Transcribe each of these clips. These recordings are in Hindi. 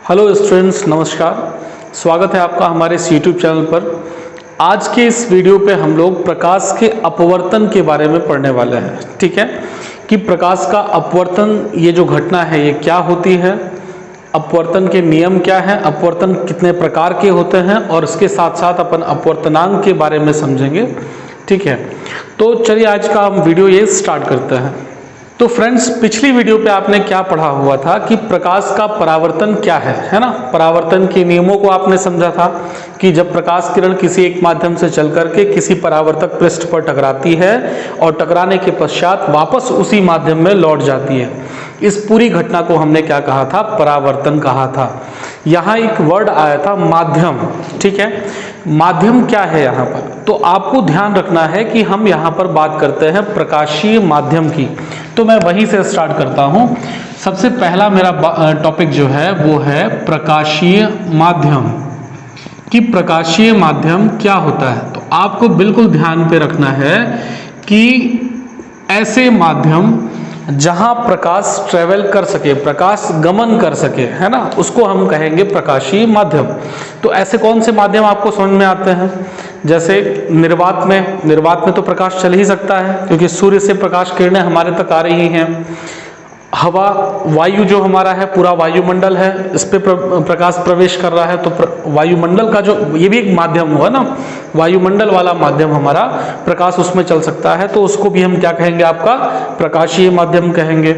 हेलो स्टूडेंट्स, नमस्कार। स्वागत है आपका हमारे इस यूट्यूब चैनल पर। आज के इस वीडियो पे हम लोग प्रकाश के अपवर्तन के बारे में पढ़ने वाले हैं। ठीक है कि प्रकाश का अपवर्तन, ये जो घटना है ये क्या होती है, अपवर्तन के नियम क्या है, अपवर्तन कितने प्रकार के होते हैं, और इसके साथ साथ अपन अपवर्तनांक के बारे में समझेंगे। ठीक है, तो चलिए आज का हम वीडियो ये स्टार्ट करते हैं। तो फ्रेंड्स, पिछली वीडियो पे आपने क्या पढ़ा हुआ था कि प्रकाश का परावर्तन क्या है ना। परावर्तन के नियमों को आपने समझा था कि जब प्रकाश किरण किसी एक माध्यम से चल करके किसी परावर्तक पृष्ठ पर टकराती है और टकराने के पश्चात वापस उसी माध्यम में लौट जाती है, इस पूरी घटना को हमने क्या कहा था, परावर्तन कहा था। यहाँ एक वर्ड आया था माध्यम। ठीक है, माध्यम क्या है यहाँ पर, तो आपको ध्यान रखना है कि हम यहाँ पर बात करते हैं प्रकाशीय माध्यम की। तो मैं वहीं से स्टार्ट करता हूँ। सबसे पहला मेरा टॉपिक जो है वो है प्रकाशीय माध्यम, कि प्रकाशीय माध्यम क्या होता है। तो आपको बिल्कुल ध्यान पे रखना है कि ऐसे माध्यम जहां प्रकाश ट्रेवल कर सके, प्रकाश गमन कर सके, है ना, उसको हम कहेंगे प्रकाशीय माध्यम। तो ऐसे कौन से माध्यम आपको समझ में आते हैं? जैसे निर्वात में तो प्रकाश चल ही सकता है क्योंकि सूर्य से प्रकाश किरणें हमारे तक आ रही हैं। हवा, वायु जो हमारा है, पूरा वायुमंडल है, इस पे प्रकाश प्रवेश कर रहा है, तो वायुमंडल का जो ये भी एक माध्यम हुआ ना, वायुमंडल वाला माध्यम हमारा, प्रकाश उसमें चल सकता है, तो उसको भी हम क्या कहेंगे, आपका प्रकाशीय माध्यम कहेंगे।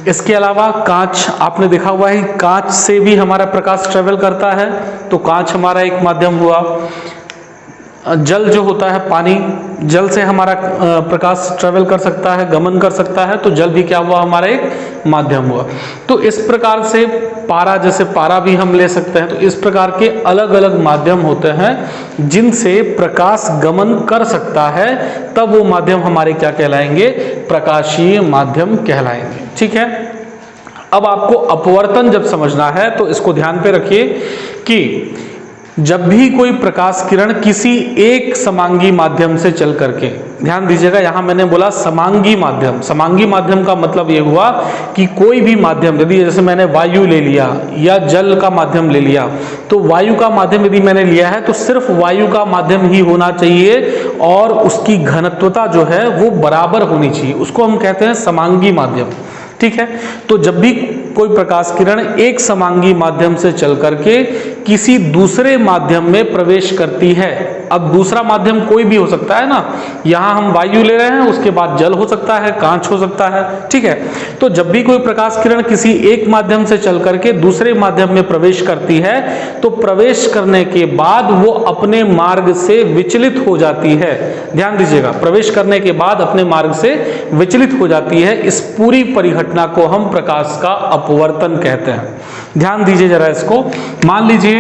इसके अलावा कांच, आपने देखा हुआ है कांच से भी हमारा प्रकाश ट्रेवल करता है, तो कांच हमारा एक माध्यम हुआ। जल जो होता है, पानी, जल से हमारा प्रकाश ट्रेवल कर सकता है, गमन कर सकता है, तो जल भी क्या हुआ, हमारा एक माध्यम हुआ। तो इस प्रकार से पारा, जैसे पारा भी हम ले सकते हैं। तो इस प्रकार के अलग अलग माध्यम होते हैं जिनसे प्रकाश गमन कर सकता है, तब वो माध्यम हमारे क्या कहलाएंगे, प्रकाशीय माध्यम कहलाएंगे। ठीक है, अब आपको अपवर्तन जब समझना है तो इसको ध्यान पे रखिए कि जब भी कोई प्रकाश किरण किसी एक समांगी माध्यम से चल करके, ध्यान दीजिएगा यहां मैंने बोला समांगी माध्यम। समांगी माध्यम का मतलब यह हुआ कि कोई भी माध्यम, यदि जैसे मैंने वायु ले लिया या जल का माध्यम ले लिया, तो वायु का माध्यम यदि मैंने लिया है तो सिर्फ वायु का माध्यम ही होना चाहिए और उसकी घनत्वता जो है वो बराबर होनी चाहिए, उसको हम कहते हैं समांगी माध्यम। ठीक है, तो जब भी कोई प्रकाश किरण एक समांगी माध्यम से चल करके किसी दूसरे माध्यम में प्रवेश करती है, अब दूसरा माध्यम कोई भी हो सकता है ना, यहां हम वायु ले रहे हैं, उसके बाद जल हो सकता है, कांच हो सकता है। ठीक है, तो जब भी कोई प्रकाश किरण किसी एक माध्यम से चल करके दूसरे माध्यम में प्रवेश करती है, तो प्रवेश करने के बाद वो अपने मार्ग से विचलित हो जाती है। ध्यान दीजिएगा, प्रवेश करने के बाद अपने मार्ग से विचलित हो जाती है। इस पूरी परिघटना को हम प्रकाश का अपवर्तन कहते हैं। ध्यान दीजिए जरा इसको। मान लीजिए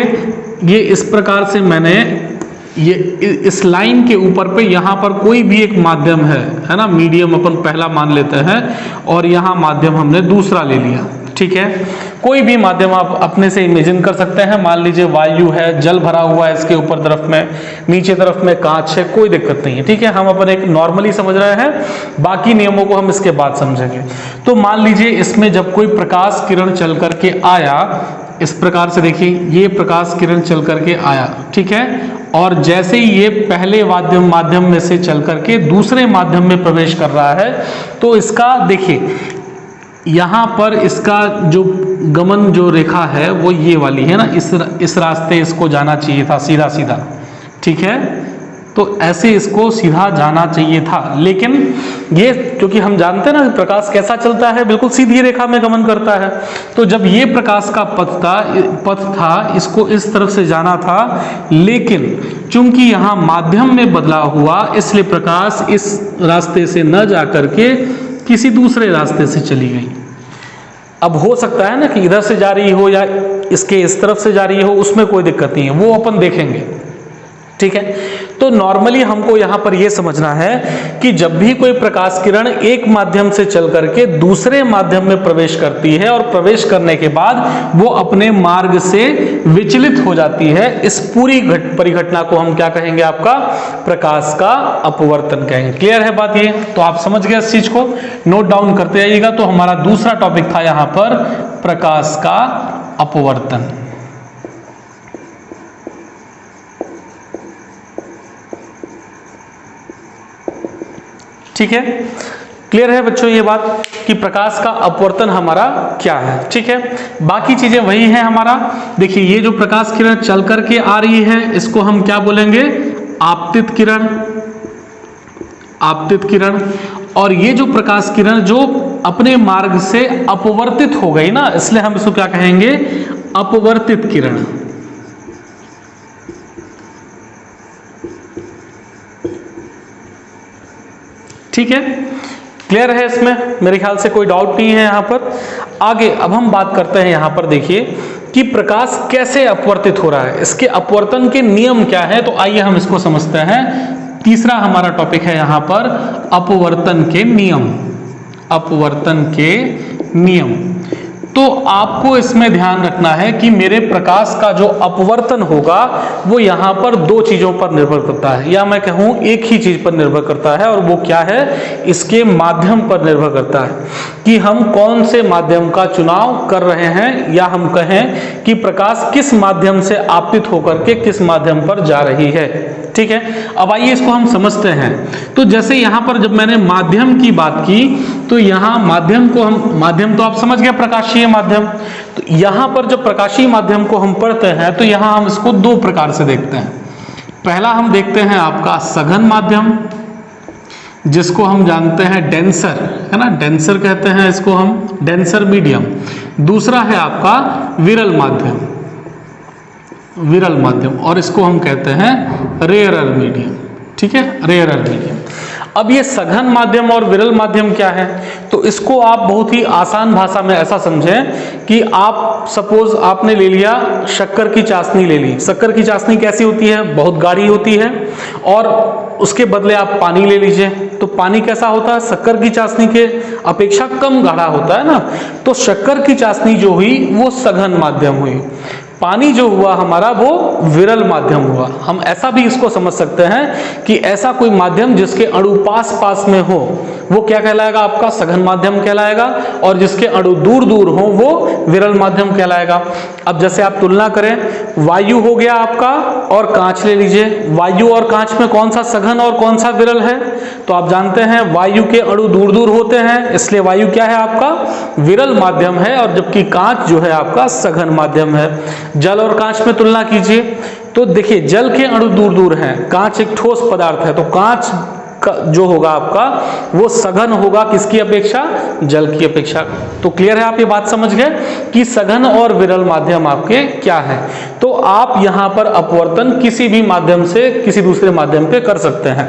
ये इस प्रकार से मैंने ये इस लाइन के ऊपर पे यहाँ पर कोई भी एक माध्यम है ना, मीडियम अपन पहला मान लेते हैं, और यहाँ माध्यम हमने दूसरा ले लिया। ठीक है, कोई भी माध्यम आप अपने से इमेजिन कर सकते हैं। मान लीजिए वायु है, जल भरा हुआ है इसके ऊपर तरफ में, नीचे तरफ में कांच है, कोई दिक्कत नहीं है। ठीक है, हम अपन एक नॉर्मली समझ रहे हैं, बाकी नियमों को हम इसके बाद समझेंगे। तो मान लीजिए इसमें जब कोई प्रकाश किरण चल करके आया, इस प्रकार से देखिए ये प्रकाश किरण चल करके आया, ठीक है, और जैसे ही ये पहले माध्यम में से चल करके दूसरे माध्यम में प्रवेश कर रहा है, तो इसका देखिए यहाँ पर इसका जो गमन जो रेखा है वो ये वाली है ना, इस रास्ते इसको जाना चाहिए था सीधा सीधा। ठीक है, तो ऐसे इसको सीधा जाना चाहिए था, लेकिन ये क्योंकि हम जानते हैं ना प्रकाश कैसा चलता है, बिल्कुल सीधी रेखा में गमन करता है। तो जब ये प्रकाश का पथ था इसको इस तरफ से जाना था, लेकिन चूंकि यहाँ माध्यम में बदलाव हुआ, इसलिए प्रकाश इस रास्ते से न जा करके किसी दूसरे रास्ते से चली गई। अब हो सकता है ना कि इधर से जा रही हो या इसके इस तरफ से जा रही हो, उसमें कोई दिक्कत नहीं है, वो अपन देखेंगे। ठीक है, तो नॉर्मली हमको यहां पर यह समझना है कि जब भी कोई प्रकाश किरण एक माध्यम से चल करके दूसरे माध्यम में प्रवेश करती है और प्रवेश करने के बाद वो अपने मार्ग से विचलित हो जाती है, इस पूरी परिघटना को हम क्या कहेंगे, आपका प्रकाश का अपवर्तन कहेंगे। क्लियर है बात ये? तो आप समझ गए इस चीज को, नोट डाउन करते आइएगा। तो हमारा दूसरा टॉपिक था यहां पर प्रकाश का अपवर्तन। ठीक है, क्लियर है बच्चों ये बात कि प्रकाश का अपवर्तन हमारा क्या है। ठीक है, बाकी चीजें वही है हमारा। देखिए ये जो प्रकाश किरण चल करके आ रही है इसको हम क्या बोलेंगे, आपतित किरण, आपतित किरण। और ये जो प्रकाश किरण जो अपने मार्ग से अपवर्तित हो गई ना, इसलिए हम इसको क्या कहेंगे, अपवर्तित किरण। ठीक है, क्लियर है, इसमें मेरे ख्याल से कोई डाउट नहीं है यहाँ पर। आगे अब हम बात करते हैं यहाँ पर, देखिए कि प्रकाश कैसे अपवर्तित हो रहा है, इसके अपवर्तन के नियम क्या है। तो आइए हम इसको समझते हैं। तीसरा हमारा टॉपिक है यहाँ पर अपवर्तन के नियम, अपवर्तन के नियम। तो आपको इसमें ध्यान रखना है कि मेरे प्रकाश का जो अपवर्तन होगा वो यहाँ पर दो चीजों पर निर्भर करता है, या मैं कहूँ एक ही चीज पर निर्भर करता है, और वो क्या है, इसके माध्यम पर निर्भर करता है कि हम कौन से माध्यम का चुनाव कर रहे हैं, या हम कहें कि प्रकाश किस माध्यम से आपतित होकर के किस माध्यम पर जा रही है। ठीक है, अब आइए इसको हम समझते हैं। तो जैसे यहाँ पर जब मैंने माध्यम की बात की तो यहाँ माध्यम को हम, माध्यम तो आप समझ गए प्रकाशीय माध्यम। तो यहाँ पर जब प्रकाशीय माध्यम को हम पढ़ते हैं तो यहाँ हम इसको दो प्रकार से देखते हैं। पहला हम देखते हैं आपका सघन माध्यम, जिसको हम जानते हैं डेंसर, है ना, डेंसर कहते हैं इसको हम, डेंसर मीडियम। दूसरा है आपका विरल माध्यम, विरल माध्यम, और इसको हम कहते हैं रेयरर मीडियम। ठीक है, रेयरर मीडियम। अब ये सघन माध्यम और विरल माध्यम क्या है, तो इसको आप बहुत ही आसान भाषा में ऐसा समझें कि आप सपोज आपने ले लिया शक्कर की चाशनी ले ली। शक्कर की चाशनी कैसी होती है, बहुत गाढ़ी होती है, और उसके बदले आप पानी ले लीजिए तो पानी कैसा होता है, शक्कर की चाशनी के अपेक्षा कम गाढ़ा होता है ना। तो शक्कर की चाशनी जो हुई वो सघन माध्यम हुई, पानी जो हुआ हमारा वो विरल माध्यम हुआ। हम ऐसा भी इसको समझ सकते हैं कि ऐसा कोई माध्यम जिसके अणु पास पास में हो वो क्या कहलाएगा, आपका सघन माध्यम कहलाएगा, और जिसके अणु दूर दूर हो वो विरल माध्यम कहलाएगा। अब जैसे आप तुलना करें, वायु हो गया आपका और कांच ले लीजिए, वायु और कांच में कौन सा सघन और कौन सा विरल है, तो आप जानते हैं वायु के अणु दूर दूर होते हैं, इसलिए वायु क्या है आपका विरल माध्यम है, और जबकि कांच जो है आपका सघन माध्यम है। जल और कांच में तुलना कीजिए तो देखिए जल के अणु दूर दूर हैं, कांच एक ठोस पदार्थ है, तो कांच का जो होगा आपका वो सघन होगा किसकी अपेक्षा, जल की अपेक्षा। तो क्लियर है, आप ये बात समझ गए कि सघन और विरल माध्यम आपके क्या है। तो आप यहाँ पर अपवर्तन किसी भी माध्यम से किसी दूसरे माध्यम पे कर सकते हैं।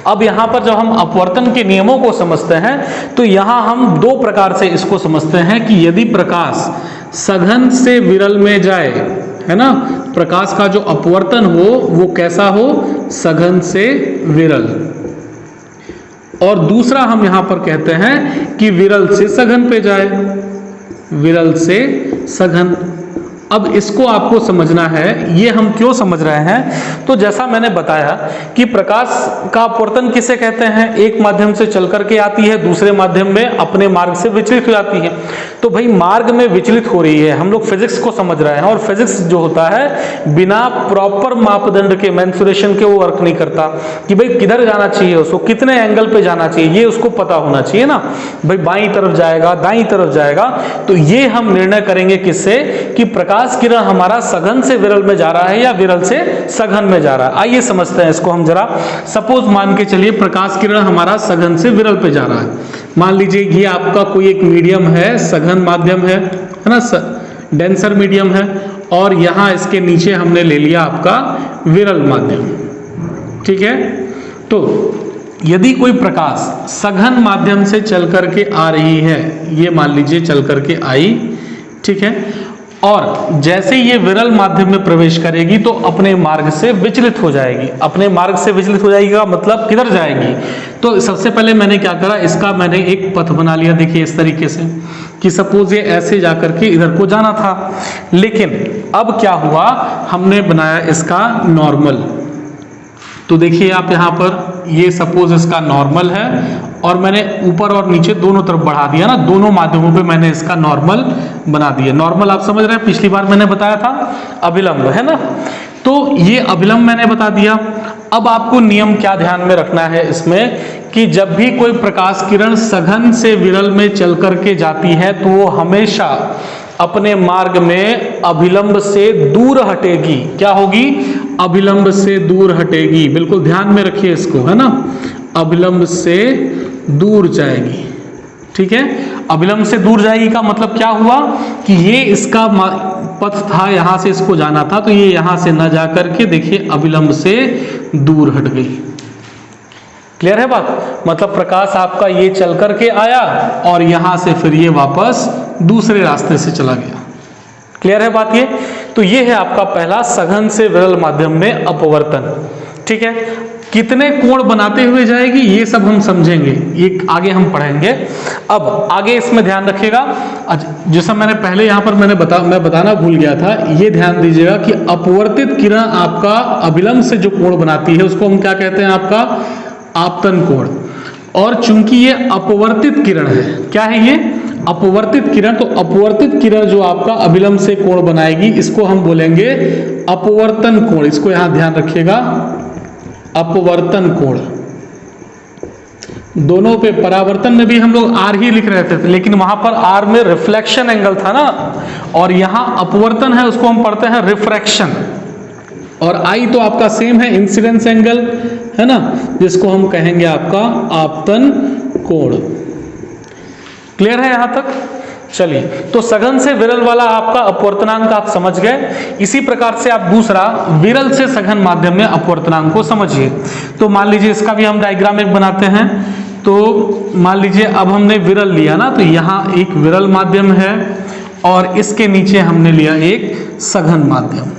अब यहाँ पर जब हम अपवर्तन के नियमों को समझते हैं तो यहाँ हम दो प्रकार से इसको समझते हैं कि यदि प्रकाश सघन से विरल में जाए, है ना, प्रकाश का जो अपवर्तन हो वो कैसा हो, सघन से विरल, और दूसरा हम यहां पर कहते हैं कि विरल से सघन पे जाए, विरल से सघन। अब इसको आपको समझना है, ये हम क्यों समझ रहे हैं, तो जैसा मैंने बताया कि प्रकाश का अपवर्तन किसे कहते हैं, एक माध्यम से चल करके आती है दूसरे माध्यम में अपने मार्ग से विचलित हो जाती है। तो भाई मार्ग में विचलित हो रही है, हम लोग फिजिक्स को समझ रहे हैं, और फिजिक्स जो होता है बिना प्रॉपर मापदंड के, मेंसुरेशन के वो वर्क नहीं करता कि भाई किधर जाना चाहिए, उसको कितने एंगल पे जाना चाहिए, ये उसको पता होना चाहिए ना, भाई बाईं तरफ जाएगा दाईं तरफ जाएगा। तो ये हम निर्णय करेंगे किससे, कि प्रकाश किरण हमारा सघन से विरल में जा रहा है या विरल से सघन में जा रहा है। आइए समझते हैं इसको हम जरा। सपोज मान के चलिए प्रकाश किरण हमारा सघन से विरल पे जा रहा है। मान लीजिए ये आपका कोई एक मीडियम है, सघन माध्यम है ना, डेंसर मीडियम है, और यहां इसके नीचे हमने ले लिया आपका विरल माध्यम। ठीक है, तो यदि कोई प्रकाश सघन माध्यम से चल करके आ रही है, ये मान लीजिए चल करके आई, ठीक है, और जैसे ये विरल माध्यम में प्रवेश करेगी तो अपने मार्ग से विचलित हो जाएगी। अपने मार्ग से विचलित हो जाएगी का मतलब किधर जाएगी, तो सबसे पहले मैंने क्या करा, इसका मैंने एक पथ बना लिया। देखिए इस तरीके से कि सपोज ये ऐसे जाकर के इधर को जाना था, लेकिन अब क्या हुआ, हमने बनाया इसका नॉर्मल। तो देखिए आप यहाँ पर ये सपोज इसका नॉर्मल है, और मैंने ऊपर और नीचे दोनों तरफ बढ़ा दिया ना, दोनों माध्यमों पे मैंने इसका नॉर्मल बना दिया। नॉर्मल आप समझ रहे हैं, पिछली बार मैंने बताया था अभिलंब, है ना। तो ये अभिलंब मैंने बता दिया। अब आपको नियम क्या ध्यान में रखना है इसमें कि जब भी कोई प्रकाश किरण सघन से विरल में चल करके जाती है तो वो हमेशा अपने मार्ग में अभिलंब से दूर हटेगी। क्या होगी? अभिलंब से दूर हटेगी। बिल्कुल ध्यान में रखिए इसको, है ना, अभिलंब से दूर जाएगी। ठीक है, अभिलंब से दूर जाएगी का मतलब क्या हुआ कि ये इसका पथ था, यहां से इसको जाना था, तो ये यहां से न जा करके देखिए अभिलंब से दूर हट गई। क्लियर है बात? मतलब प्रकाश आपका ये चल करके आया और यहां से फिर ये वापस दूसरे रास्ते से चला गया। क्लियर है बात? ये तो ये है आपका पहला सघन से विरल माध्यम में अपवर्तन। ठीक है, कितने कोण बनाते हुए जाएगी ये सब हम समझेंगे, ये आगे हम पढ़ेंगे। अब आगे इसमें ध्यान रखिएगा, जैसा मैंने पहले यहाँ पर मैं बताना भूल गया था, ये ध्यान दीजिएगा कि अपवर्तित किरण आपका अभिलंब से जो कोण बनाती है उसको हम क्या कहते हैं? आपका आपतन कोण। और चूंकि ये अपवर्तित किरण है, क्या है ये? अपवर्तित किरण। तो अपवर्तित किरण जो आपका अभिलंब से कोण बनाएगी इसको हम बोलेंगे अपवर्तन कोण। इसको यहां ध्यान रखिएगा, अपवर्तन कोण। दोनों पे परावर्तन में भी हम लोग आर ही लिख रहे थे, लेकिन वहां पर आर में रिफ्लेक्शन एंगल था ना, और यहां अपवर्तन है उसको हम पढ़ते हैं रिफ्रैक्शन। और आई तो आपका सेम है, इंसिडेंस एंगल, है ना, जिसको हम कहेंगे आपका आपतन कोण। क्लियर है यहां तक? चलिए, तो सघन से विरल वाला आपका अपवर्तनांक आप समझ गए। इसी प्रकार से आप दूसरा विरल से सघन माध्यम में अपवर्तनांक को समझिए। तो मान लीजिए इसका भी हम डायग्राम एक बनाते हैं। तो मान लीजिए अब हमने विरल लिया ना, तो यहाँ एक विरल माध्यम है और इसके नीचे हमने लिया एक सघन माध्यम।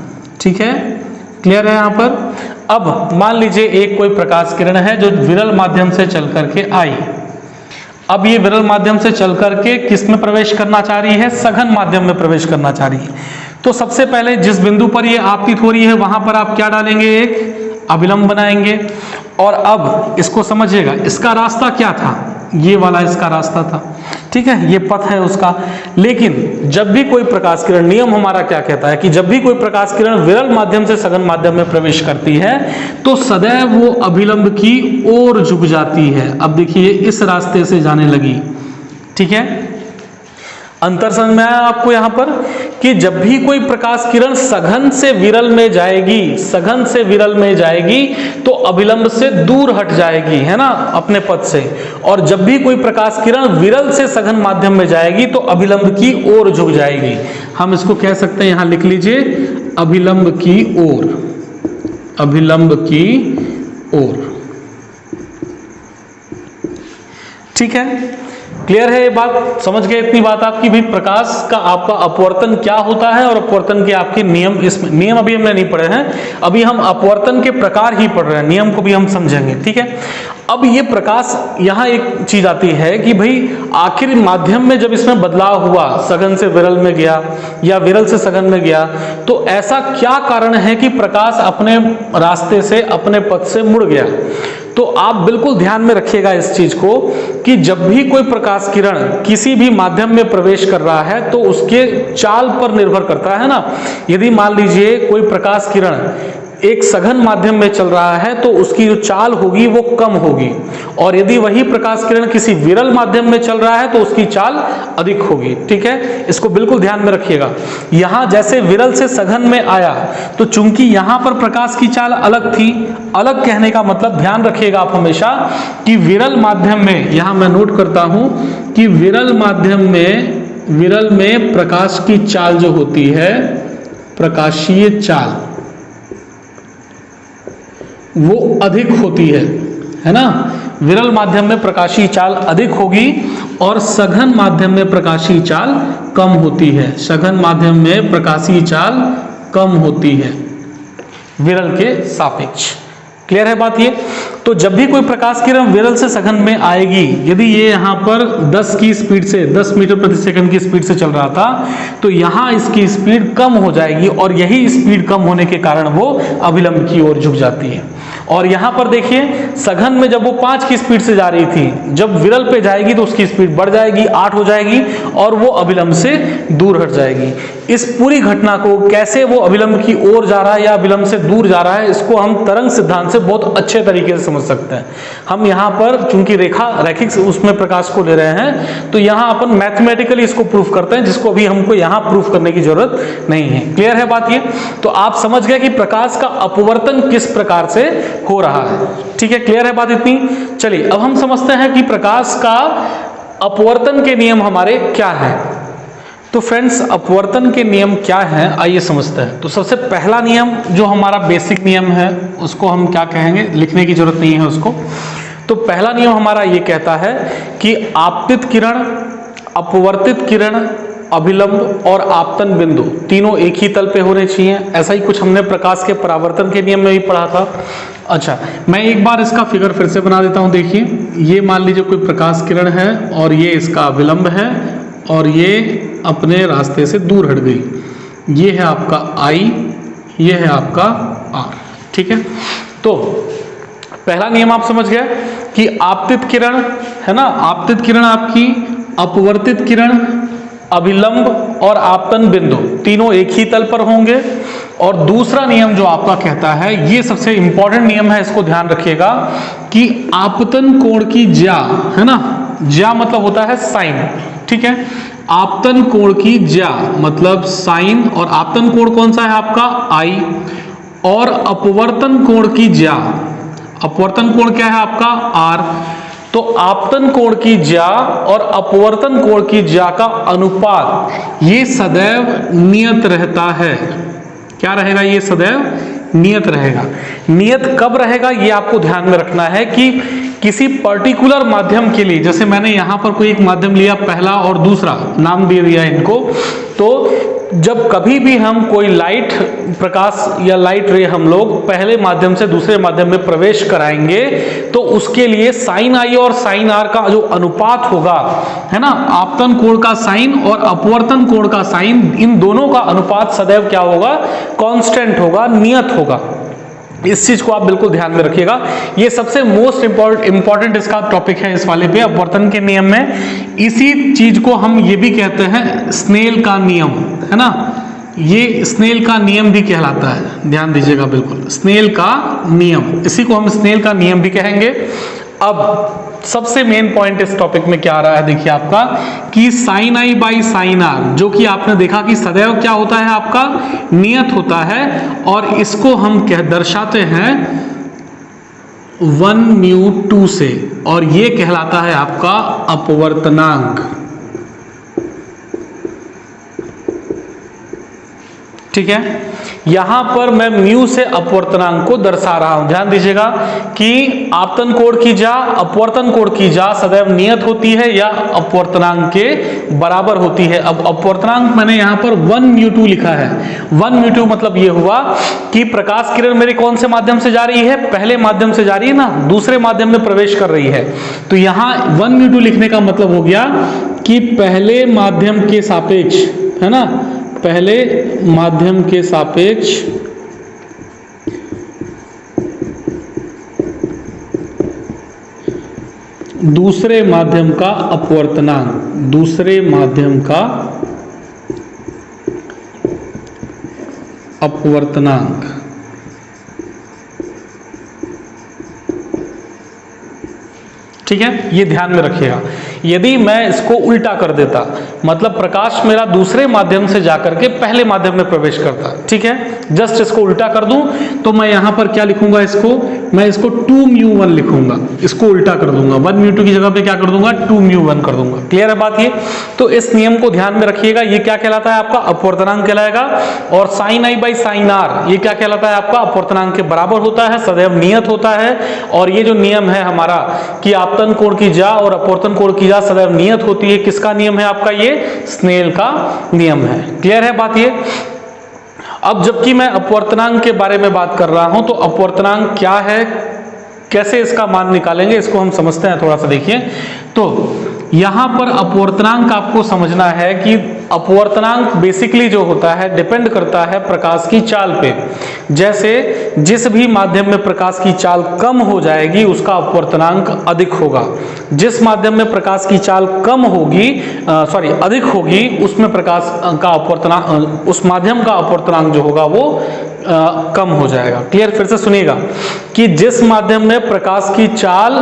ठीक है, क्लियर है यहाँ पर? अब मान लीजिए एक कोई प्रकाश किरण है जो विरल माध्यम से चल करके आई। अब ये विरल माध्यम से चल करके किस में प्रवेश करना चाह रही है? सघन माध्यम में प्रवेश करना चाह रही है। तो सबसे पहले जिस बिंदु पर ये आपतित हो रही है वहां पर आप क्या डालेंगे? एक अभिलंब बनाएंगे। और अब इसको समझिएगा, इसका रास्ता क्या था? ये वाला इसका रास्ता था। ठीक है, ये पथ है उसका। लेकिन जब भी कोई प्रकाश किरण, नियम हमारा क्या कहता है कि जब भी कोई प्रकाश किरण विरल माध्यम से सघन माध्यम में प्रवेश करती है तो सदैव वो अभिलंब की ओर झुक जाती है। अब देखिए इस रास्ते से जाने लगी। ठीक है, अंतर समझ में आया आपको यहां पर कि जब भी कोई प्रकाश किरण सघन से विरल में जाएगी, सघन से विरल में जाएगी तो अभिलंब से दूर हट जाएगी, है ना, अपने पथ से। और जब भी कोई प्रकाश किरण विरल से सघन माध्यम में जाएगी तो अभिलंब की ओर झुक जाएगी। हम इसको कह सकते हैं, यहां लिख लीजिए, अभिलंब की ओर, अभिलंब की ओर। ठीक है, क्लियर है ये बात? समझ गए इतनी बात आपकी भी? प्रकाश का आपका अपवर्तन क्या होता है और अपवर्तन के आपके नियम, इसमें नियम अभी हमने नहीं पढ़े हैं, अभी हम अपवर्तन के प्रकार ही पढ़ रहे हैं, नियम को भी हम समझेंगे। ठीक है, अब ये प्रकाश, यहाँ एक चीज आती है कि भाई आखिर माध्यम में जब इसमें बदलाव हुआ, सघन से विरल में गया या विरल से सघन में गया, तो ऐसा क्या कारण है कि प्रकाश अपने रास्ते से, अपने पथ से मुड़ गया? तो आप बिल्कुल ध्यान में रखिएगा इस चीज को कि जब भी कोई प्रकाश किरण किसी भी माध्यम में प्रवेश कर रहा है तो उसके चाल पर निर्भर करता है ना। यदि मान लीजिए कोई प्रकाश किरण एक सघन माध्यम में चल रहा है तो उसकी जो चाल होगी वो कम होगी, और यदि वही प्रकाश किरण किसी विरल माध्यम में चल रहा है तो उसकी चाल अधिक होगी। ठीक है, इसको बिल्कुल ध्यान में रखिएगा। यहां जैसे विरल से सघन में आया तो चूंकि यहां पर प्रकाश की चाल अलग थी, अलग कहने का मतलब ध्यान रखिएगा आप हमेशा कि विरल माध्यम में, यहां मैं नोट करता हूं कि विरल माध्यम में, विरल में प्रकाश की चाल जो होती है, प्रकाशीय चाल, वो अधिक होती है ना। विरल माध्यम में प्रकाशीय चाल अधिक होगी और सघन माध्यम में प्रकाशीय चाल कम होती है। सघन माध्यम में प्रकाशीय चाल कम होती है विरल के सापेक्ष। क्लियर है बात ये? तो जब भी कोई प्रकाश किरण विरल से सघन में आएगी, यदि ये यहाँ पर 10 की स्पीड से, 10 मीटर प्रति सेकंड की स्पीड से चल रहा था, तो यहाँ इसकी स्पीड कम हो जाएगी और यही स्पीड कम होने के कारण वो अभिलंब की ओर झुक जाती है। और यहाँ पर देखिए सघन में जब वो 5 की स्पीड से जा रही थी, जब विरल पे जाएगी तो उसकी स्पीड बढ़ जाएगी, 8 हो जाएगी और वो अभिलंब से दूर हट जाएगी। इस पूरी घटना को कैसे वो अभिलंब की ओर जा रहा है या अभिलंब से दूर जा रहा है, इसको हम तरंग सिद्धांत से बहुत अच्छे तरीके से समझ सकते हैं। हम यहाँ पर चूंकि रैखिक उसमें प्रकाश को ले रहे हैं, तो यहाँ अपन मैथमेटिकली इसको प्रूफ करते हैं, जिसको अभी हमको यहाँ प्रूफ करने की जरूरत नहीं है। क्लियर है बात ये? तो आप समझ गए कि प्रकाश का अपवर्तन किस प्रकार से हो रहा है। ठीक है, क्लियर है बात इतनी? चलिए अब हम समझते हैं कि प्रकाश का अपवर्तन के नियम हमारे क्या हैं। तो फ्रेंड्स, अपवर्तन के नियम क्या हैं, आइए समझते हैं। तो सबसे पहला नियम जो हमारा बेसिक नियम है, उसको हम क्या कहेंगे, लिखने की जरूरत नहीं है उसको। तो पहला नियम हमारा ये कहता है कि आपतित किरण, अपवर्तित किरण, अभिलंब और आपतन बिंदु तीनों एक ही तल पे होने चाहिए। ऐसा ही कुछ हमने प्रकाश के परावर्तन के नियम में भी पढ़ा था। अच्छा, मैं एक बार इसका फिगर फिर से बना देता हूँ। देखिए, ये मान लीजिए कोई प्रकाश किरण है और ये इसका अभिलंब है और ये अपने रास्ते से दूर हट गई। ये है आपका I, ये है आपका R। ठीक है, तो पहला नियम आप समझ गए कि आपतित किरण है ना, आपतित किरण आपकी, अपवर्तित किरण, अभिलंब और आपतन बिंदु तीनों एक ही तल पर होंगे। और दूसरा नियम जो आपका कहता है, ये सबसे इंपॉर्टेंट नियम है, इसको ध्यान रखिएगा कि आपतन कोण की ज्या है ना, ज्या मतलब होता है साइन। ठीक है, आपतन कोण की ज्या मतलब साइन, और आपतन कोण कौन सा है आपका I, और अपवर्तन कोण की ज्या, अपवर्तन कोण क्या है आपका R। तो आपतन कोण की ज्या और अपवर्तन कोण की ज्या का अनुपात ये सदैव नियत रहता है। क्या रहेगा? ये सदैव नियत रहेगा। नियत कब रहेगा ये आपको ध्यान में रखना है कि किसी पर्टिकुलर माध्यम के लिए, जैसे मैंने यहां पर कोई एक माध्यम लिया, पहला और दूसरा नाम दे दिया इनको, तो जब कभी भी हम कोई लाइट प्रकाश या लाइट रे हम लोग पहले माध्यम से दूसरे माध्यम में प्रवेश कराएंगे, तो उसके लिए साइन I और साइन R का जो अनुपात होगा, है ना, आपतन कोण का साइन और अपवर्तन कोण का साइन, इन दोनों का अनुपात सदैव क्या होगा? कांस्टेंट होगा, नियत होगा। इस चीज को आप बिल्कुल ध्यान में रखिएगा। ये सबसे मोस्ट इंपॉर्टेंट इसका टॉपिक है इस वाले पे, अपवर्तन के नियम में। इसी चीज को हम ये भी कहते हैं स्नेल का नियम, है ना, ये स्नेल का नियम भी कहलाता है। ध्यान दीजिएगा बिल्कुल, स्नेल का नियम, इसी को हम स्नेल का नियम भी कहेंगे। अब सबसे मेन पॉइंट इस टॉपिक में क्या आ रहा है, देखिए आपका कि sine I by sine R, जो कि आपने देखा कि सदैव क्या होता है आपका? नियत होता है। और इसको हम दर्शाते हैं 1μ2 से, और ये कहलाता है आपका अपवर्तनांक। ठीक है, यहां पर मैं म्यू से अपवर्तनांक को दर्शा रहा हूं। ध्यान दीजिएगा कि आपतन कोण की जा, अपवर्तन कोण की जा सदैव नियत होती है या अपवर्तनांक के बराबर होती है। अब अपवर्तनांक मैंने यहां पर 1μ2 लिखा है। 1μ2 मतलब ये हुआ कि प्रकाश किरण मेरे कौन से माध्यम से जा रही है? पहले माध्यम से जा रही है ना, दूसरे माध्यम में प्रवेश कर रही है। तो यहां 1μ2 लिखने का मतलब हो गया कि पहले माध्यम के सापेक्ष, है ना, पहले माध्यम के सापेक्ष दूसरे माध्यम का अपवर्तनांक, दूसरे माध्यम का अपवर्तनांक। ठीक है, ये ध्यान में रखिएगा। यदि मैं इसको उल्टा कर देता, मतलब प्रकाश मेरा दूसरे माध्यम से जाकर के पहले माध्यम में प्रवेश करता, ठीक है, जस्ट इसको उल्टा कर दूं तो मैं यहां पर क्या लिखूंगा? इसको मैं इसको 2μ1 लिखूंगा, इसको उल्टा कर दूंगा, 1μ2 की जगह पे क्या कर दूंगा? 2μ1 कर दूंगा। क्लियर है बात ये? तो इस नियम को ध्यान में रखिएगा। ये क्या कहलाता है आपका? अपवर्तनांक कहलाएगा। और sine I by sine R ये क्या कहलाता है आपका? अपवर्तनांक के बराबर होता है, सदैव नियत होता है। और ये जो नियम है हमारा कि आपतन कोण की जा और अपवर्तन कोण की जा सदैव नियत होती है, किसका नियम है आपका? ये स्नेल का नियम है। क्लियर है बात ये? अब जबकि मैं अपवर्तनांक के बारे में बात कर रहा हूं, तो अपवर्तनांक क्या है, कैसे इसका मान निकालेंगे, इसको हम समझते हैं। थोड़ा सा देखिए, तो यहां पर अपवर्तनांक आपको समझना है कि अपवर्तनांक बेसिकली जो होता है डिपेंड करता है प्रकाश की चाल पे। जैसे जिस भी माध्यम में प्रकाश की चाल कम हो जाएगी उसका अपवर्तनांक अधिक होगा। जिस माध्यम में प्रकाश की चाल कम होगी अधिक होगी उसमें प्रकाश का अपवर्तनांक, उस माध्यम का अपवर्तनांक जो होगा वो कम हो जाएगा। क्लियर? फिर से सुनिएगा कि जिस माध्यम में प्रकाश की चाल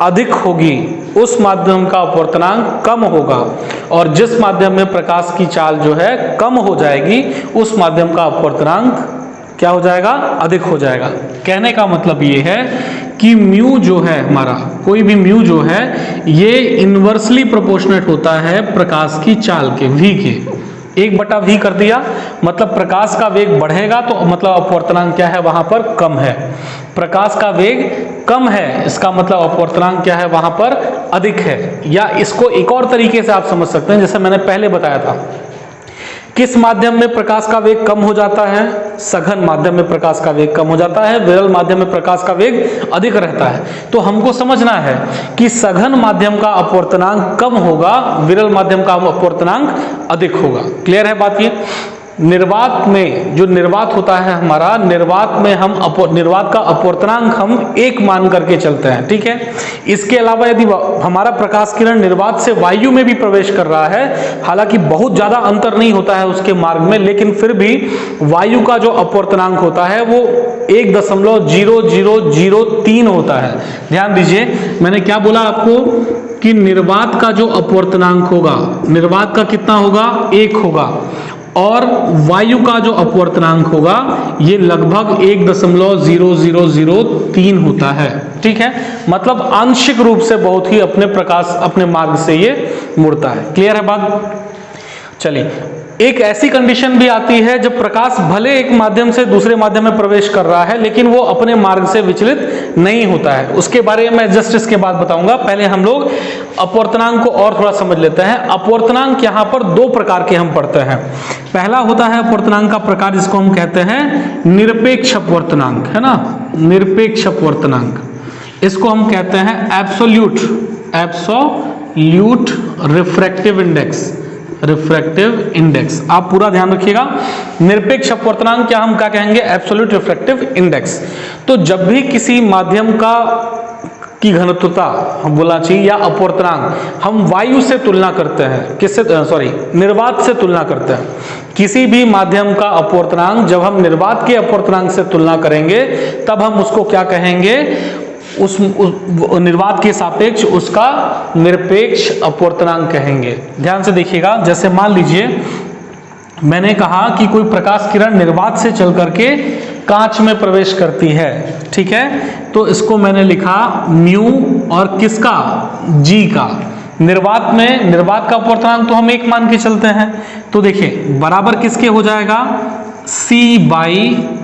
अधिक होगी उस माध्यम का अपवर्तनांक कम होगा, और जिस माध्यम में प्रकाश की चाल जो है कम हो जाएगी उस माध्यम का अपवर्तनांक क्या हो जाएगा? अधिक हो जाएगा। कहने का मतलब ये है कि म्यू जो है हमारा, कोई भी म्यू जो है ये इन्वर्सली प्रोपोर्शनेट होता है प्रकाश की चाल के, v के। 1/v कर दिया मतलब प्रकाश का वेग बढ़ेगा तो मतलब अपवर्तनांक क्या है वहां पर? कम है। प्रकाश का वेग कम है इसका मतलब अपवर्तनांक क्या है वहां पर? अधिक है। या इसको एक और तरीके से आप समझ सकते हैं, जैसे मैंने पहले बताया था, किस माध्यम में प्रकाश का वेग कम हो जाता है? सघन माध्यम में प्रकाश का वेग कम हो जाता है, विरल माध्यम में प्रकाश का वेग अधिक रहता है। तो हमको समझना है कि सघन माध्यम का अपवर्तनांक कम होगा, विरल माध्यम का अपवर्तनांक अधिक होगा। क्लियर है बात? ये निर्वात में जो निर्वात होता है हमारा, निर्वात में हम निर्वात का अपवर्तनांक हम 1 मान करके चलते हैं, ठीक है। इसके अलावा यदि हमारा प्रकाश किरण निर्वात से वायु में भी प्रवेश कर रहा है, हालांकि बहुत ज्यादा अंतर नहीं होता है उसके मार्ग में, लेकिन फिर भी वायु का जो अपवर्तनांक होता है वो 1.0003 होता है। ध्यान दीजिए मैंने क्या बोला आपको कि निर्वात का जो अपवर्तनांक होगा, निर्वात का कितना होगा? 1 होगा, और वायु का जो अपवर्तनांक होगा ये लगभग 1.0003 होता है, ठीक है। मतलब आंशिक रूप से बहुत ही अपने मार्ग से ये मुड़ता है। क्लियर है बात? चलिए, एक ऐसी कंडीशन भी आती है जब प्रकाश भले एक माध्यम से दूसरे माध्यम में प्रवेश कर रहा है लेकिन वो अपने मार्ग से विचलित नहीं होता है, उसके बारे में मैं जस्ट इसके बाद बताऊंगा। पहले हम लोग अपवर्तनांक को और थोड़ा समझ लेते हैं। अपवर्तनांक यहाँ पर 2 प्रकार के हम पढ़ते हैं। पहला होता है अपवर्तनांक का प्रकार जिसको हम कहते हैं निरपेक्ष अपवर्तनांक, है ना, निरपेक्ष अपवर्तनांक। इसको हम कहते हैं एब्सोल्यूट रिफ्रैक्टिव इंडेक्स। आप पूरा ध्यान रखिएगा, निरपेक्ष अपवर्तनांक क्या हम क्या कहेंगे? Absolute refractive index. तो जब भी किसी माध्यम की घनत्वता हम बोलना चाहिए या अपवर्तनांक हम वायु से तुलना करते हैं, निर्वात से तुलना करते हैं। किसी भी माध्यम का अपवर्तनांक जब हम निर्वात के अपवर्तनांक से तुलना करेंगे तब हम उसको क्या कहेंगे? उस निर्वात के सापेक्ष उसका निरपेक्ष अपवर्तनांक कहेंगे। ध्यान से देखिएगा, जैसे मान लीजिए मैंने कहा कि कोई प्रकाश किरण निर्वात से चल करके कांच में प्रवेश करती है, ठीक है। तो इसको मैंने लिखा म्यू और किसका? जी का। निर्वात का अपवर्तनांक तो हम 1 मान के चलते हैं, तो देखिए बराबर किसके हो जाएगा? C/V/G।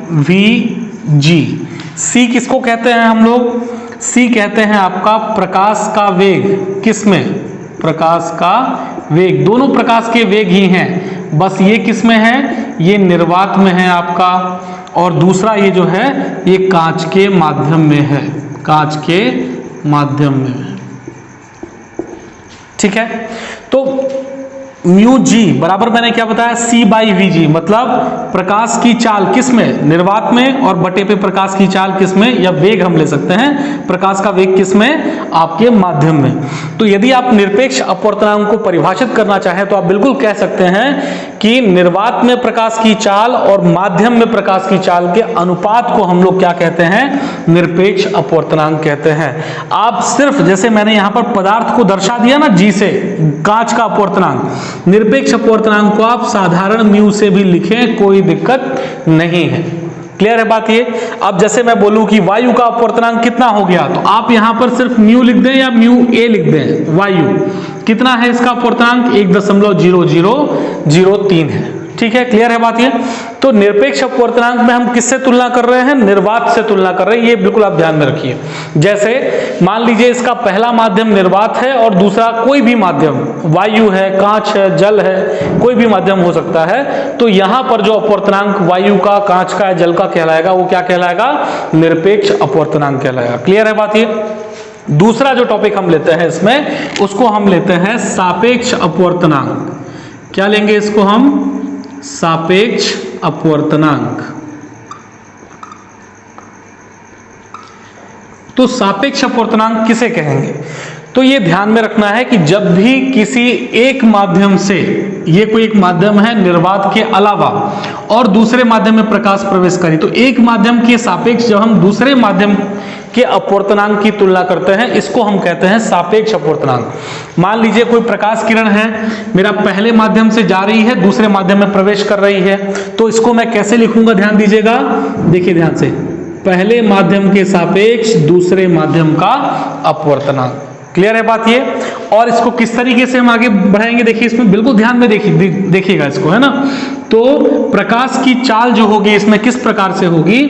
C किसको कहते हैं हम लोग? C कहते हैं आपका प्रकाश का वेग। किसमें? प्रकाश का वेग। दोनों प्रकाश के वेग ही हैं, बस ये किसमें है? ये निर्वात में है आपका, और दूसरा ये जो है ये कांच के माध्यम में है, कांच के माध्यम में है, ठीक है। तो म्यू जी बराबर मैंने क्या बताया? C/V/G, मतलब प्रकाश की चाल किसमें? निर्वात में, और बटे पे प्रकाश की चाल किसमें? या वेग हम ले सकते हैं, प्रकाश का वेग किसमें? आपके माध्यम में। तो यदि आप निरपेक्ष अपवर्तनांक को परिभाषित करना चाहें तो आप बिल्कुल कह सकते हैं कि निर्वात में प्रकाश की चाल और माध्यम में प्रकाश की चाल के अनुपात को हम लोग क्या कहते हैं? निरपेक्ष अपवर्तनांक कहते हैं। आप सिर्फ जैसे मैंने यहां पर पदार्थ को दर्शा दिया ना जी से, कांच का अपवर्तनांक, निरपेक्ष अपवर्तनांक को आप साधारण म्यू से भी लिखें, कोई दिक्कत नहीं है। क्लियर है बात ये? अब जैसे मैं बोलूं कि वायु का अपवर्तनांक कितना हो गया, तो आप यहां पर सिर्फ म्यू लिख दें या म्यू ए लिख दें। वायु कितना है इसका अपवर्तनांक? 1.0003 है, ठीक है। क्लियर है बात ये? तो निरपेक्ष अपवर्तनांक में हम किससे तुलना कर रहे हैं? निर्वात से तुलना कर रहे हैं, ये बिल्कुल आप ध्यान में रखिए। जैसे मान लीजिए इसका पहला माध्यम निर्वात है और दूसरा कोई भी माध्यम, वायु है, कांच है, जल है, कोई भी माध्यम हो सकता है, तो यहां पर जो अपवर्तनांक वायु का, कांच का, जल का कहलाएगा वो क्या कहलाएगा? निरपेक्ष अपवर्तनांक कहलाएगा। क्लियर है बात ये? दूसरा जो टॉपिक हम लेते हैं इसमें, उसको हम लेते हैं सापेक्ष अपवर्तनांक। क्या लेंगे इसको हम? सापेक्ष अपवर्तनांक। तो सापेक्ष अपवर्तनांक किसे कहेंगे? तो ये ध्यान में रखना है कि जब भी किसी एक माध्यम से, ये कोई एक माध्यम है निर्वात के अलावा, और दूसरे माध्यम में प्रकाश प्रवेश करे, तो एक माध्यम के सापेक्ष जब हम दूसरे माध्यम के अपवर्तनांक की तुलना करते हैं, इसको हम कहते हैं सापेक्ष अपवर्तनांक। मान लीजिए कोई प्रकाश किरण है, मेरा पहले माध्यम से जा रही है, दूसरे माध्यम में प्रवेश कर रही है, तो इसको मैं कैसे लिखूंगा? ध्यान दीजिएगा, देखिए ध्यान से, पहले माध्यम के सापेक्ष दूसरे माध्यम का अपवर्तनांक। क्लियर है बात ये? और इसको किस तरीके से हम आगे बढ़ाएंगे, देखिए इसमें बिल्कुल ध्यान में देखिएगा इसको, है ना। तो प्रकाश की चाल जो होगी इसमें किस प्रकार से होगी?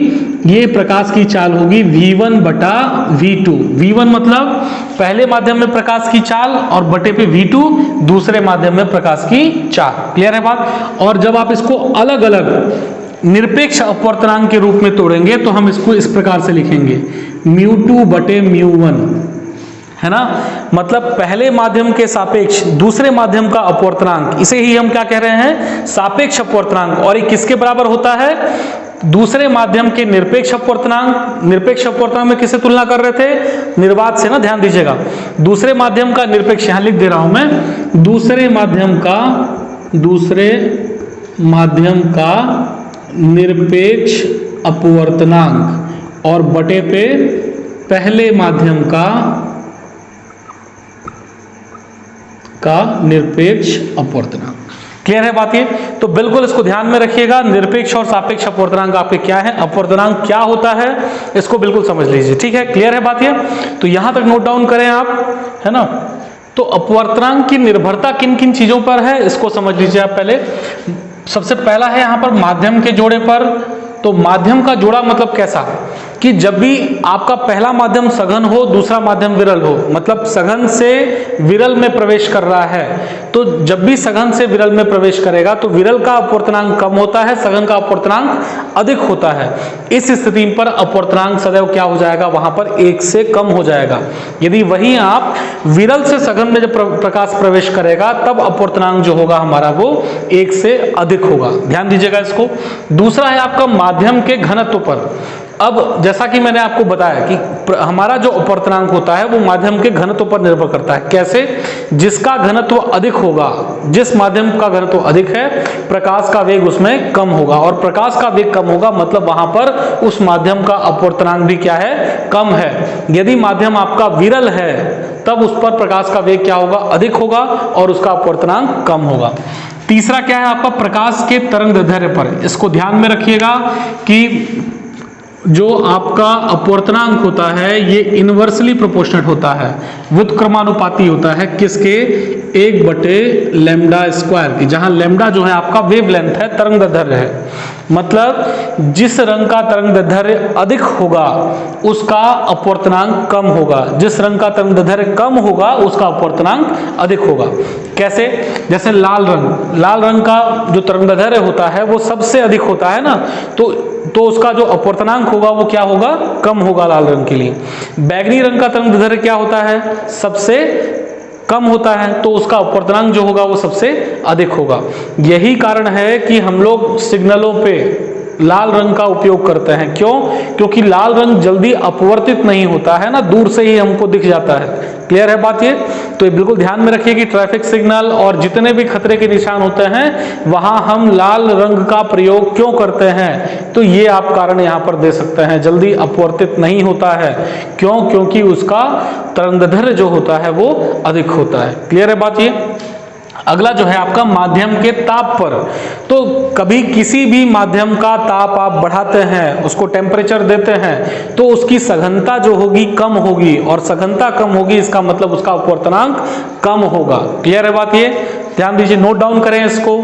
ये प्रकाश की चाल होगी v1 बटा v2। v1 मतलब पहले माध्यम में प्रकाश की चाल, और बटे पे v2 दूसरे माध्यम में प्रकाश की चाल। क्लियर है बात? और जब आप इसको अलग अलग निरपेक्ष अपवर्तनांक के रूप में तोड़ेंगे तो हम इसको इस प्रकार से लिखेंगे, μ2 बटे μ1, है ना। मतलब पहले माध्यम के सापेक्ष दूसरे माध्यम का अपवर्तनांक, इसे ही हम क्या कह रहे हैं? सापेक्ष अपवर्तनांक। और ये किसके बराबर होता है? दूसरे माध्यम के निरपेक्ष अपवर्तनांक। निरपेक्ष अपवर्तनांक में किससे तुलना कर रहे थे? निर्वात से ना, ध्यान दीजिएगा। दूसरे माध्यम का निरपेक्ष, यहां लिख दे रहा हूं मैं, दूसरे माध्यम का निरपेक्ष अपवर्तनांक, और बटे पे पहले माध्यम का निरपेक्ष अपवर्तनांक। क्लियर है बात ये? तो बिल्कुल इसको ध्यान में रखिएगा, निरपेक्ष और सापेक्ष अपवर्तनांक आपके क्या है, अपवर्तनांक क्या होता है, इसको बिल्कुल समझ लीजिए। ठीक है, क्लियर है बात ये? तो यहां तक नोट डाउन करें आप, है ना। तो अपवर्तनांक की निर्भरता किन किन चीजों पर है, इसको समझ लीजिए आप पहले। सबसे पहला है यहां पर माध्यम के जोड़े पर। तो माध्यम का जोड़ा मतलब कैसा? कि जब भी आपका पहला माध्यम सघन हो, दूसरा माध्यम विरल हो, मतलब सघन से विरल में प्रवेश कर रहा है, तो जब भी सघन से विरल में प्रवेश करेगा तो विरल का अपवर्तनांक कम होता है, सघन का अपवर्तनांक अधिक होता है। इस स्थिति पर अपवर्तनांक सदैव क्या हो जाएगा? वहां पर 1 से कम हो जाएगा। यदि वही आप विरल से सघन में जब प्रकाश प्रवेश करेगा, तब अपवर्तनांक जो होगा हमारा वो 1 से अधिक होगा। ध्यान दीजिएगा इसको। दूसरा है आपका माध्यम के घनत्व पर। अब जैसा कि मैंने आपको बताया कि हमारा जो अपवर्तनांक होता है वो माध्यम के घनत्व पर निर्भर करता है। कैसे? जिसका घनत्व अधिक होगा, जिस माध्यम का घनत्व अधिक है, प्रकाश का वेग उसमें कम होगा, और प्रकाश का वेग कम होगा मतलब वहां पर उस माध्यम का अपवर्तनांक भी क्या है? कम है। यदि माध्यम आपका विरल है तब उस पर प्रकाश का वेग क्या होगा? अधिक होगा, और उसका अपवर्तनांक कम होगा। तीसरा क्या है आपका? प्रकाश के तरंगदैर्ध्य पर। इसको ध्यान में रखिएगा कि जो आपका अपवर्तनांक होता है ये इनवर्सली प्रोपोर्शनल होता है, व्युत्क्रमानुपाती होता है। किसके? 1 बटे लैम्डा स्क्वायर की, जहां लैम्डा जो है आपका वेवलेंथ है, तरंगदैर्ध्य है। मतलब जिस रंग का तरंगदैर्ध्य अधिक होगा उसका अपवर्तनांक कम होगा, जिस रंग का तरंगदैर्ध्य कम होगा उसका अपवर्तनांक अधिक होगा। कैसे? जैसे लाल रंग का जो तरंगदैर्ध्य होता है वो सबसे अधिक होता है ना, तो उसका जो अपवर्तनांक होगा वो क्या होगा? कम होगा लाल रंग के लिए। बैगनी रंग का तरंगदैर्ध्य क्या होता है? सबसे कम होता है, तो उसका अपवर्तनांक जो होगा वो सबसे अधिक होगा। यही कारण है कि हम लोग सिग्नलों पे लाल रंग का उपयोग करते हैं। क्यों? क्योंकि लाल रंग जल्दी अपवर्तित नहीं होता है ना, दूर से ही हमको दिख जाता है। क्लियर है बात ये? तो ये बिल्कुल ध्यान में रखिए कि ट्रैफिक सिग्नल और जितने भी खतरे के निशान होते हैं वहां हम लाल रंग का प्रयोग क्यों करते हैं, तो ये आप कारण यहां पर दे सकते हैं, जल्दी अपवर्तित नहीं होता है। क्यों? क्योंकि उसका तरंगदैर्ध्य जो होता है वो अधिक होता है। क्लियर है बात ये? अगला जो है आपका माध्यम के ताप पर। तो कभी किसी भी माध्यम का ताप आप बढ़ाते हैं, उसको टेम्परेचर देते हैं, तो उसकी सघनता जो होगी कम होगी, और सघनता कम होगी इसका मतलब उसका अपवर्तनांक कम होगा। क्लियर है बात ये? ध्यान दीजिए, नोट डाउन करें इसको।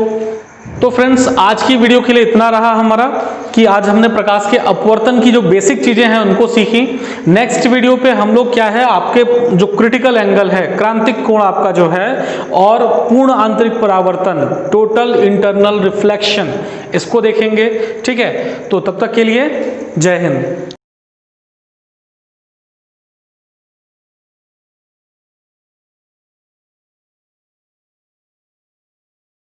तो फ्रेंड्स आज की वीडियो के लिए इतना रहा हमारा, कि आज हमने प्रकाश के अपवर्तन की जो बेसिक चीजें हैं उनको सीखी। नेक्स्ट वीडियो पे हम लोग क्या है, आपके जो क्रिटिकल एंगल है, क्रांतिक कोण आपका जो है, और पूर्ण आंतरिक परावर्तन, टोटल इंटरनल रिफ्लेक्शन, इसको देखेंगे। ठीक है, तो तब तक के लिए जय हिंद।